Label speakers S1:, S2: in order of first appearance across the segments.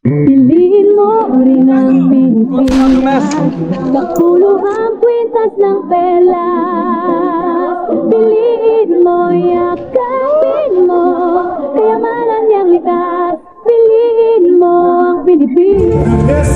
S1: Piliin mo rin ang Pilipinas, kapuluhang kwintas ng pelas. Piliin mo, yakapin mo, kayamanan niyang likas. Piliin mo ang Pilipinas.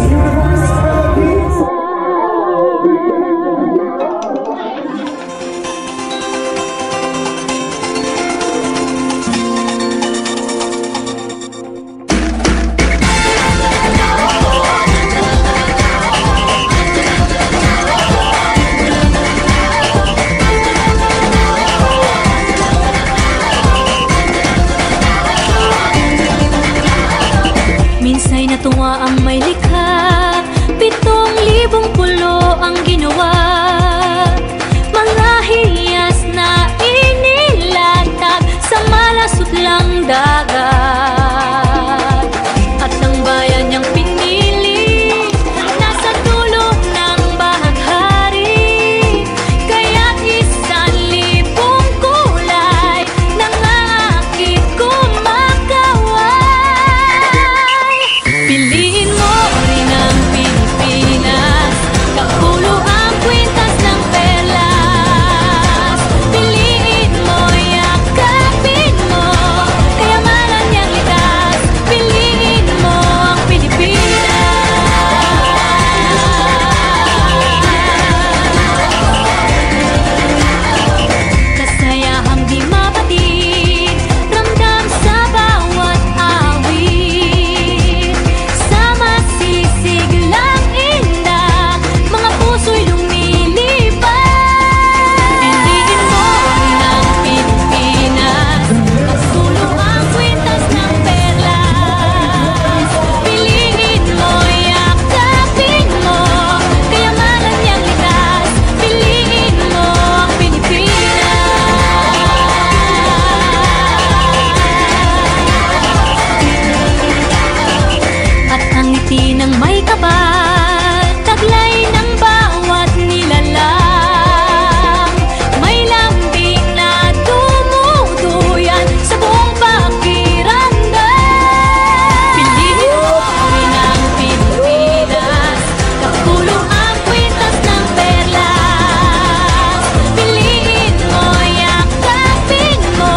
S2: Minsay natuwa ang may likha, 7,000 pulo ang ginawa. Mga hiyas na inilatag sa malasot lang dagat. At ang bayan niyang pinili, nasa dulo ng bahaghari. Kaya't 1,000 kulay nangangakit kumakaway. Piliin mo rin ang Pilipinas, kapuluhang kwintas ng pelas. Piliin mo, yakapin mo, kayamanan niyang likas. Piliin mo ang Pilipinas. Kasayahang di mapatid, ramdam sa bawat awit. Sama sisig lang inda, mga puso'y lumilipad. Piliin mo rin ang Pilipinas, kapuluhang kwintas ng perlas. Piliin mo, yakapin mo, kayamanan niyang likas. Piliin mo ang Pilipinas. At ang ngiti ng may kapal, taglay ng bawat nilalang. May lambing na dumuduyan sa buong pakiramdam. Piliin mo rin ang Pilipinas, kapuluhang kwintas ng perlas. Piliin mo, yakapin mo,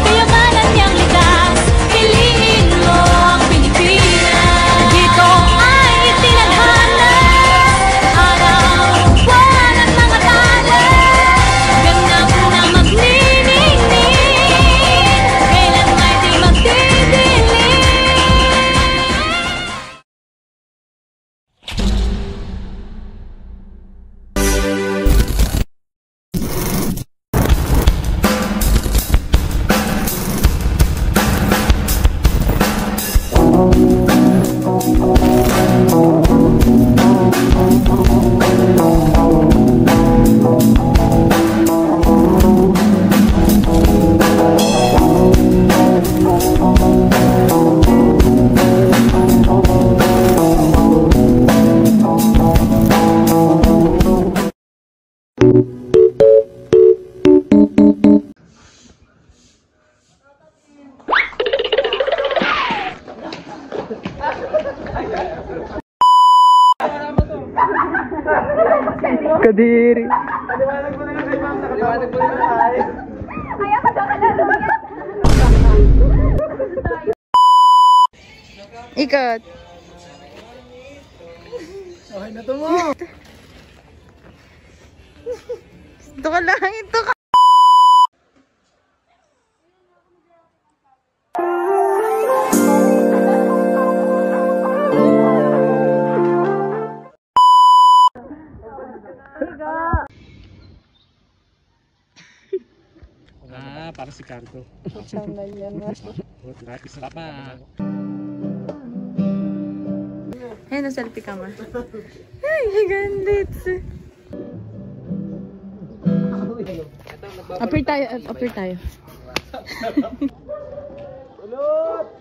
S2: kayamanan niyang likas. Piliin mo ang Pilipinas. Dito ay tinadhana, araw, buwan at mga tala. Ganap na magniningning, kailan may di magdidilim.
S3: Kadiri. Ikot.
S4: Okay na to mo.
S3: Ito ka lang, ito ka.
S4: Para si Cardo.
S3: Sana yan.
S4: Gratis na pa.
S3: Ayun, na-selfie ka ma. Ay, gandit. Apir tayo, apir tayo.
S4: Ulot!